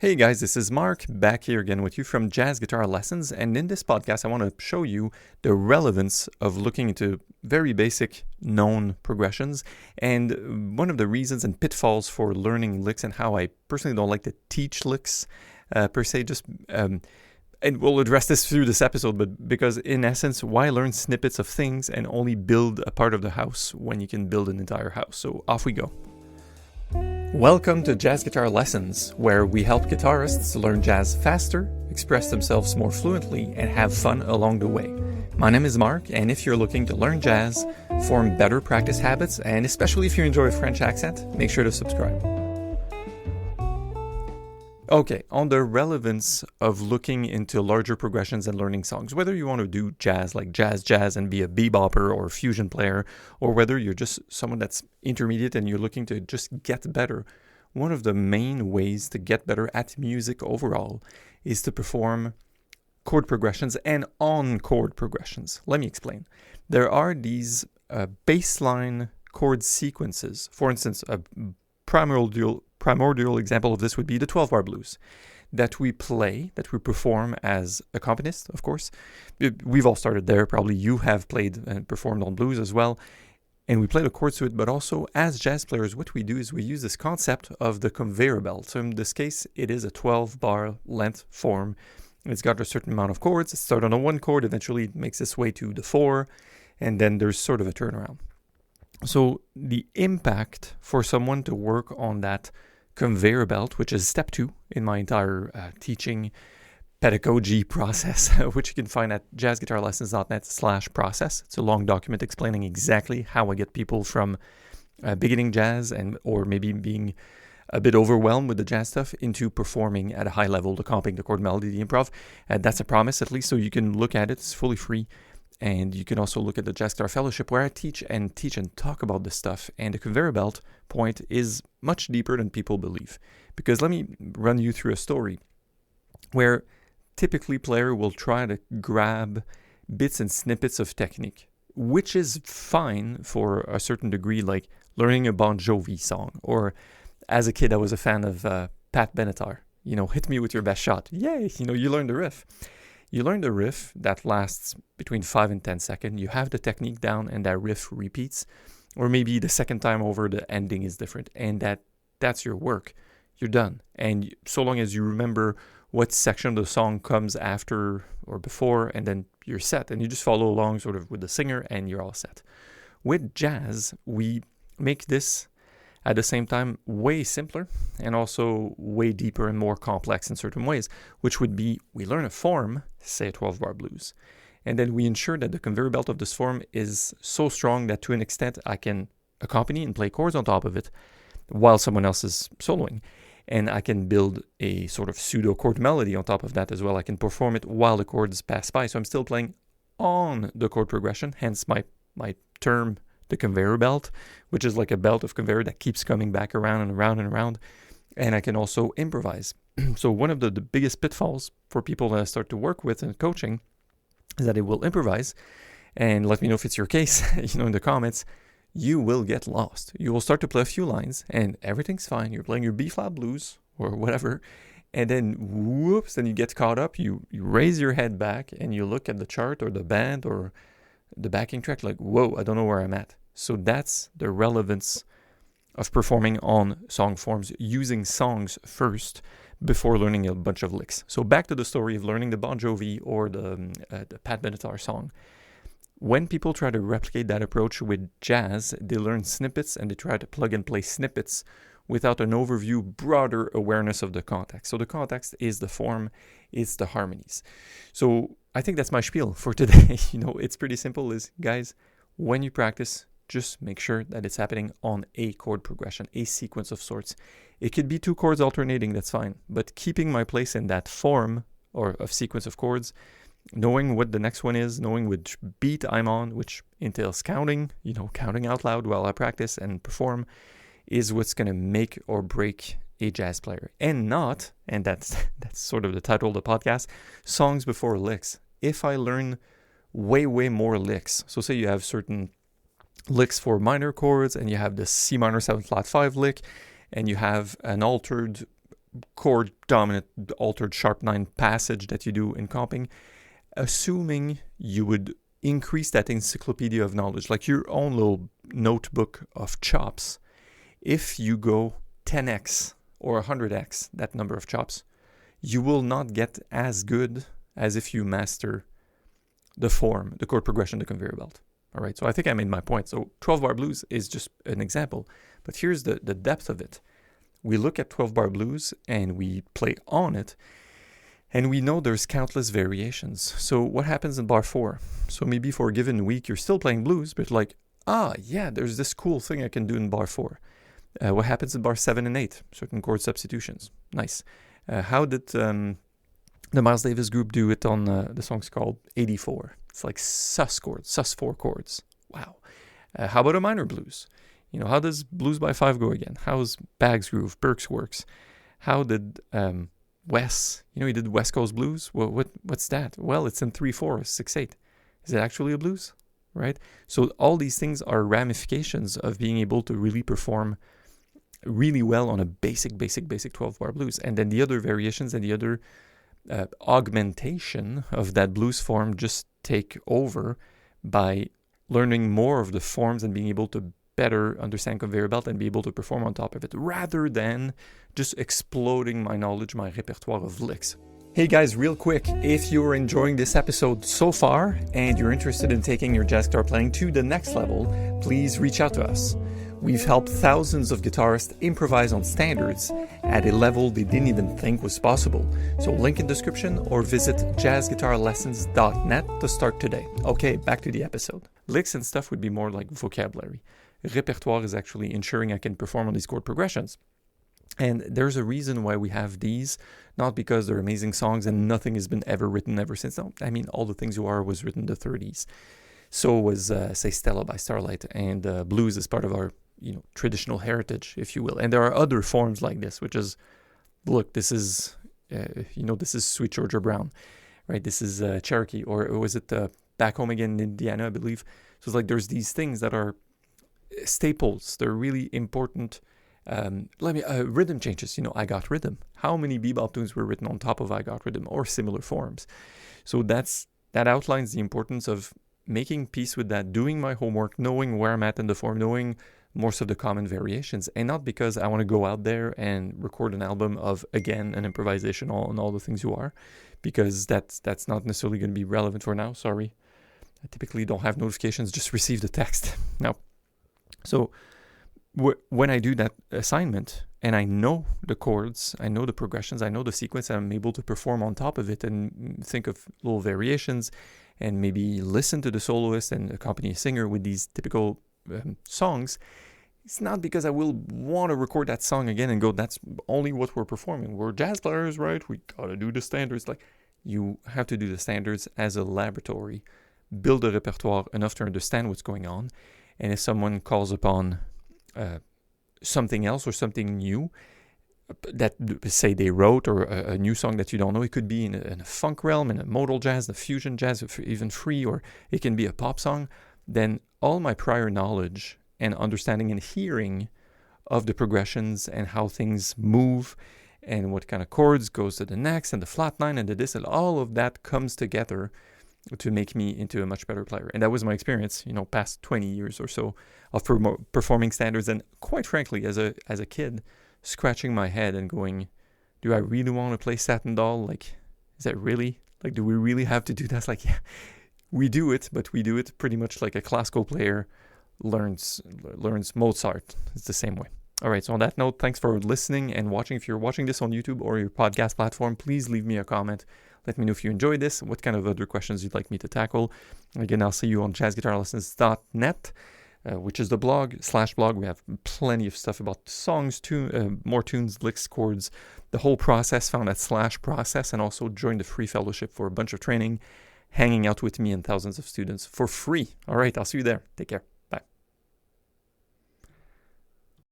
Hey guys, this is Mark, back here again with you from Jazz Guitar Lessons, and in this podcast I want to show you the relevance of looking into very basic known progressions, and one of the reasons and pitfalls for learning licks, and how I personally don't like to teach licks per se, and we'll address this through this episode, but because in essence, why learn snippets of things and only build a part of the house when you can build an entire house? So off we go. Welcome to Jazz Guitar Lessons, where we help guitarists learn jazz faster, express themselves more fluently, and have fun along the way. My name is Mark, and if you're looking to learn jazz, form better practice habits, and especially if you enjoy a French accent, make sure to subscribe. Okay, on the relevance of looking into larger progressions and learning songs, whether you want to do jazz like jazz and be a bebopper or fusion player, or whether you're just someone that's intermediate and you're looking to just get better, one of the main ways to get better at music overall is to perform chord progressions and on chord progressions. Let me explain. There are these baseline chord sequences. For instance, a primordial example of this would be the 12-bar blues that we perform as accompanists, of course. We've all started there. Probably you have played and performed on blues as well. And we play the chords to it, but also as jazz players, what we do is we use this concept of the conveyor belt. So in this case, it is a 12-bar length form. It's got a certain amount of chords. It starts on a 1 chord, eventually it makes its way to the 4, and then there's sort of a turnaround. So the impact for someone to work on that conveyor belt, which is step 2 in my entire teaching pedagogy process, which you can find at jazzguitarlessons.net/process. It's a long document explaining exactly how I get people from beginning jazz or maybe being a bit overwhelmed with the jazz stuff into performing at a high level, the comping, the chord melody, the improv. That's a promise, at least, so you can look at it. It's fully free. And you can also look at the Jazz Guitar Fellowship, where I teach and talk about this stuff. And the conveyor belt point is much deeper than people believe. Because let me run you through a story where typically player will try to grab bits and snippets of technique, which is fine for a certain degree, like learning a Bon Jovi song. Or as a kid, I was a fan of Pat Benatar. Hit me with your best shot. Yay! You learn the riff. You learn the riff that lasts between 5 and 10 seconds. You have the technique down and that riff repeats. Or maybe the second time over, the ending is different. And that's your work. You're done. And so long as you remember what section of the song comes after or before, and then you're set. And you just follow along sort of with the singer and you're all set. With jazz, we make this at the same time way simpler and also way deeper and more complex in certain ways, which would be we learn a form, say a 12-bar blues, and then we ensure that the conveyor belt of this form is so strong that to an extent I can accompany and play chords on top of it while someone else is soloing. And I can build a sort of pseudo chord melody on top of that as well. I can perform it while the chords pass by. So I'm still playing on the chord progression, hence my term, the conveyor belt, which is like a belt of conveyor that keeps coming back around and around and around. And I can also improvise. So one of the biggest pitfalls for people that I start to work with in coaching is that they will improvise. And let me know if it's your case, in the comments. You will get lost. You will start to play a few lines and everything's fine. You're playing your B-flat blues or whatever. And then whoops, then you get caught up. You raise your head back and you look at the chart or the band or the backing track like, whoa, I don't know where I'm at. So that's the relevance of performing on song forms, using songs first before learning a bunch of licks. So back to the story of learning the Bon Jovi or the Pat Benatar song. When people try to replicate that approach with jazz, they learn snippets and they try to plug and play snippets without an overview, broader awareness of the context. So the context is the form, it's the harmonies. So I think that's my spiel for today. It's pretty simple, guys, when you practice, just make sure that it's happening on a chord progression, a sequence of sorts. It could be 2 chords alternating, that's fine. But keeping my place in that form or of sequence of chords, knowing what the next one is, knowing which beat I'm on, which entails counting, counting out loud while I practice and perform, is what's going to make or break a jazz player. And that's sort of the title of the podcast, songs before licks. If I learn way more licks, so say you have certain licks for minor chords and you have the C minor 7 flat 5 lick and you have an altered chord dominant altered sharp 9 passage that you do in comping, assuming you would increase that encyclopedia of knowledge, like your own little notebook of chops. If you go 10x or 100x that number of chops, you will not get as good as if you master the form, the chord progression, the conveyor belt. All right, so I think I made my point. So 12-bar blues is just an example, but here's the depth of it. We look at 12-bar blues and we play on it, and we know there's countless variations. So what happens in bar 4? So maybe for a given week, you're still playing blues, but like, yeah, there's this cool thing I can do in bar 4. What happens in bar 7 and 8? Certain chord substitutions. Nice. How did the Miles Davis group do it on the song's called 84? It's like sus chords, sus 4 chords. Wow. How about a minor blues? You know, how does Blues by 5 go again? How's Bag's Groove, Burke's Works? How did Wes, he did West Coast Blues? What's that? Well, it's in 3/4, 6/8. Is it actually a blues? Right? So all these things are ramifications of being able to really perform really well on a basic 12-bar blues. And then the other variations and the other augmentation of that blues form just take over by learning more of the forms and being able to better understand conveyor belt and be able to perform on top of it, rather than just exploding my knowledge, my repertoire of licks. Hey guys, real quick, if you're enjoying this episode so far and you're interested in taking your jazz guitar playing to the next level, please reach out to us. We've helped thousands of guitarists improvise on standards at a level they didn't even think was possible. So link in description or visit jazzguitarlessons.net to start today. Okay, back to the episode. Licks and stuff would be more like vocabulary. Repertoire is actually ensuring I can perform on these chord progressions. And there's a reason why we have these, not because they're amazing songs and nothing has been ever written ever since. No, I mean, All the Things You Are was written in the 30s. So was, say, Stella by Starlight, and blues is part of our, traditional heritage, if you will. And there are other forms like this, which is, look, this is, this is Sweet Georgia Brown, right? This is Cherokee, or was it Back Home Again in Indiana, I believe? So it's like there's these things that are staples. They're really important. Rhythm changes. I Got Rhythm. How many bebop tunes were written on top of I Got Rhythm or similar forms? So that outlines the importance of making peace with that, doing my homework, knowing where I'm at in the form, knowing most of the common variations, and not because I want to go out there and record an album of, again, an improvisation on All the Things You Are, because that's not necessarily going to be relevant for now. Sorry. I typically don't have notifications, just receive the text. Now, so when I do that assignment and I know the chords, I know the progressions, I know the sequence, and I'm able to perform on top of it and think of little variations and maybe listen to the soloist and accompany a singer with these typical songs, it's not because I will want to record that song again and go, that's only what we're performing. We're jazz players, right? We gotta do the standards. Like, you have to do the standards as a laboratory, build a repertoire enough to understand what's going on. And if someone calls upon something else or something new that, say, they wrote, or a new song that you don't know, it could be in a funk realm, in a modal jazz, the fusion jazz, even free, or it can be a pop song, then all my prior knowledge and understanding and hearing of the progressions and how things move and what kind of chords goes to the next and the flat nine and the this, and all of that comes together to make me into a much better player. And that was my experience, past 20 years or so of performing standards. And quite frankly, as a kid, scratching my head and going, do I really want to play Satin Doll? Like, is that really? Like, do we really have to do that? Like, yeah, we do it, but we do it pretty much like a classical player learns Mozart. It's the same way. All right, so on that note, thanks for listening and watching. If you're watching this on YouTube or your podcast platform, please leave me a comment. Let me know if you enjoyed this, what kind of other questions you'd like me to tackle. Again, I'll see you on jazzguitarlessons.net, which is the blog. We have plenty of stuff about songs, more tunes, licks, chords, the whole process found at /process, and also join the free fellowship for a bunch of training, hanging out with me and thousands of students for free. All right, I'll see you there. Take care.